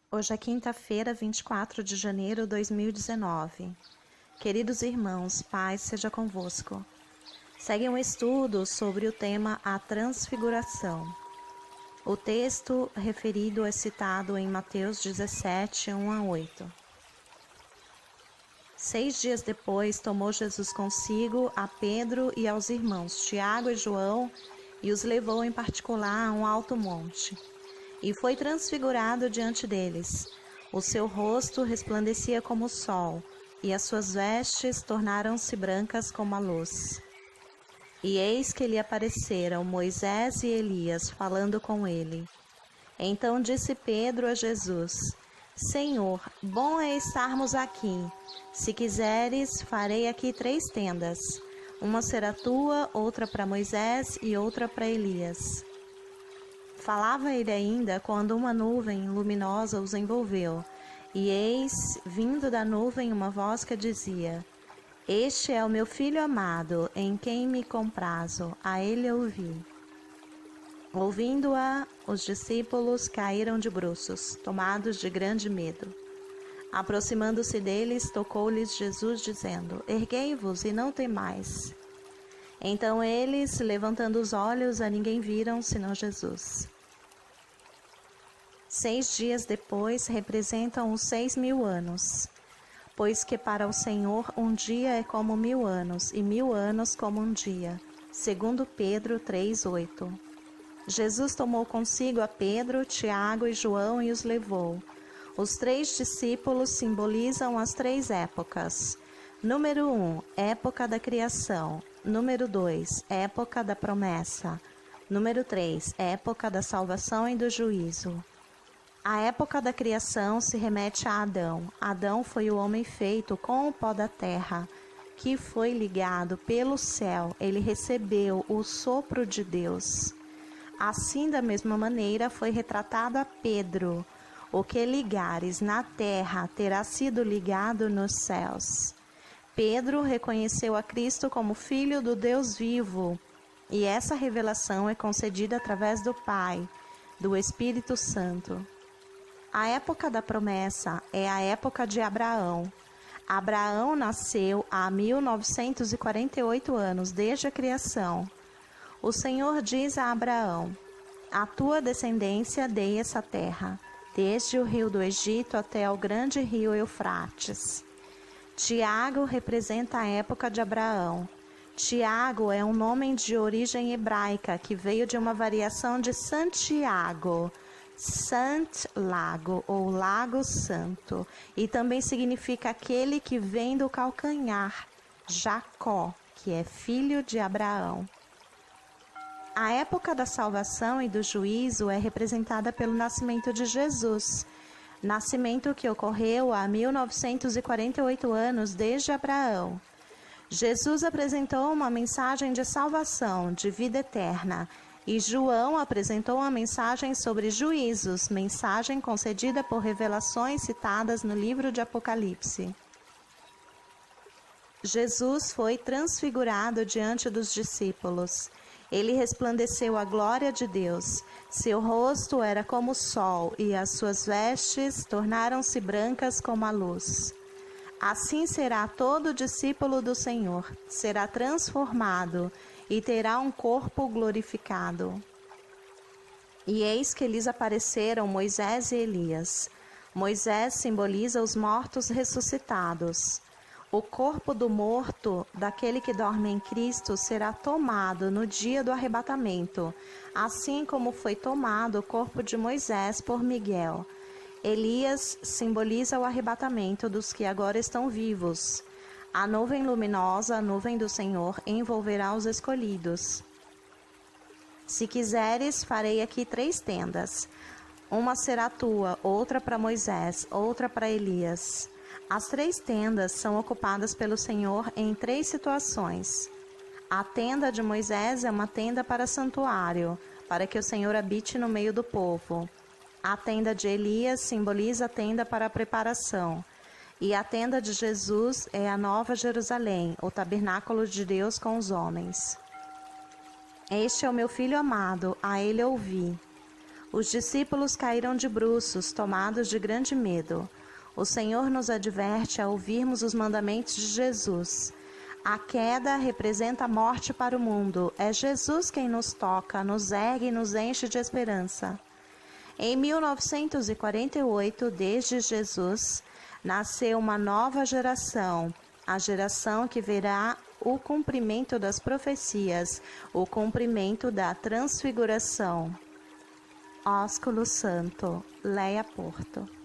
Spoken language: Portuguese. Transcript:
Hoje é quinta-feira, 24 de janeiro de 2019. Queridos irmãos, paz seja convosco. Segue um estudo sobre o tema A Transfiguração. O texto referido é citado em Mateus 17, 1-8. 6 dias depois, tomou Jesus consigo a Pedro e aos irmãos Tiago e João e os levou em particular a um alto monte. E foi transfigurado diante deles. O seu rosto resplandecia como o sol, e as suas vestes tornaram-se brancas como a luz. E eis que lhe apareceram Moisés e Elias, falando com ele. Então disse Pedro a Jesus: Senhor, bom é estarmos aqui. Se quiseres, farei aqui 3 tendas. Uma será tua, outra para Moisés e outra para Elias. Falava ele ainda quando uma nuvem luminosa os envolveu, e eis, vindo da nuvem, uma voz que dizia: Este é o meu filho amado, em quem me comprazo, a ele ouvi. Ouvindo-a, os discípulos caíram de bruços, tomados de grande medo. Aproximando-se deles, tocou-lhes Jesus, dizendo: Erguei-vos e não temais. Então eles, levantando os olhos, a ninguém viram, senão Jesus. 6 dias depois representam os 6.000 anos, pois que para o Senhor um dia é como 1.000 anos, e 1.000 anos como um dia. Segundo Pedro 3:8. Jesus tomou consigo a Pedro, Tiago e João e os levou. Os 3 discípulos simbolizam as 3 épocas. Número 1, época da criação. Número 2, época da promessa. Número 3, época da salvação e do juízo. A época da criação se remete a Adão. Adão foi o homem feito com o pó da terra, que foi ligado pelo céu. Ele recebeu o sopro de Deus. Assim, da mesma maneira, foi retratado a Pedro. O que ligares na terra terá sido ligado nos céus. Pedro reconheceu a Cristo como Filho do Deus vivo, e essa revelação é concedida através do Pai, do Espírito Santo. A época da promessa é a época de Abraão. Abraão nasceu há 1948 anos desde a criação. O Senhor diz a Abraão: A tua descendência dei essa terra, desde o rio do Egito até o grande rio Eufrates. Tiago representa a época de Abraão. Tiago é um nome de origem hebraica que veio de uma variação de Santiago, Sant Lago ou Lago Santo, e também significa aquele que vem do calcanhar, Jacó, que é filho de Abraão. A época da salvação e do juízo é representada pelo nascimento de Jesus, nascimento que ocorreu há 1948 anos desde Abraão. Jesus apresentou uma mensagem de salvação, de vida eterna, e João apresentou uma mensagem sobre juízos, mensagem concedida por revelações citadas no livro de Apocalipse. Jesus foi transfigurado diante dos discípulos. Ele resplandeceu a glória de Deus. Seu rosto era como o sol, e as suas vestes tornaram-se brancas como a luz. Assim será todo discípulo do Senhor, será transformado e terá um corpo glorificado. E eis que lhes apareceram Moisés e Elias. Moisés simboliza os mortos ressuscitados. O corpo do morto, daquele que dorme em Cristo, será tomado no dia do arrebatamento, assim como foi tomado o corpo de Moisés por Miguel. Elias simboliza o arrebatamento dos que agora estão vivos. A nuvem luminosa, a nuvem do Senhor, envolverá os escolhidos. Se quiseres, farei aqui 3 tendas. Uma será tua, outra para Moisés, outra para Elias. As 3 tendas são ocupadas pelo Senhor em 3 situações. A tenda de Moisés é uma tenda para santuário, para que o Senhor habite no meio do povo. A tenda de Elias simboliza a tenda para a preparação. E a tenda de Jesus é a Nova Jerusalém, o tabernáculo de Deus com os homens. Este é o meu filho amado, a ele ouvi. Os discípulos caíram de bruços, tomados de grande medo. O Senhor nos adverte a ouvirmos os mandamentos de Jesus. A queda representa a morte para o mundo. É Jesus quem nos toca, nos ergue e nos enche de esperança. Em 1948, desde Jesus, nasceu uma nova geração, a geração que verá o cumprimento das profecias, o cumprimento da transfiguração. Ósculo Santo, Leia Porto.